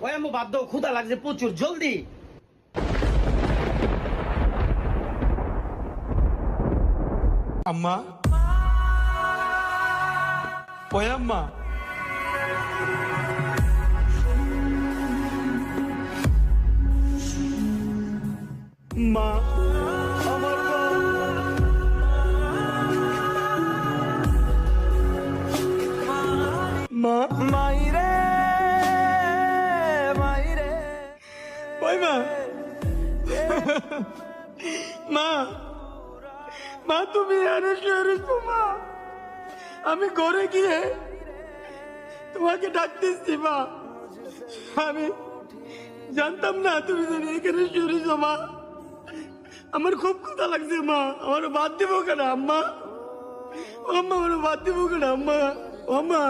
ওই আম্মু বাদ দাও, ক্ষুধা লাগছে প্রচুর, জলদি। আম্মা, ওই আম্মা, মা, আমার মা, মাইরে, মাইরে, ওই মা, মা, মা তুমি মা, আমি ঘরে গিয়ে তোমাকে ডাকতেছি মা, আমি জানতাম না তুমি জানি এখানে শুয়েছো মা, আমার খুব ক্ষুধা লাগছে মা, আমার বাদ দিব কেন আম্মা, ও আম্মা আমার বাদ দিব কেন আম্মা, ও মা।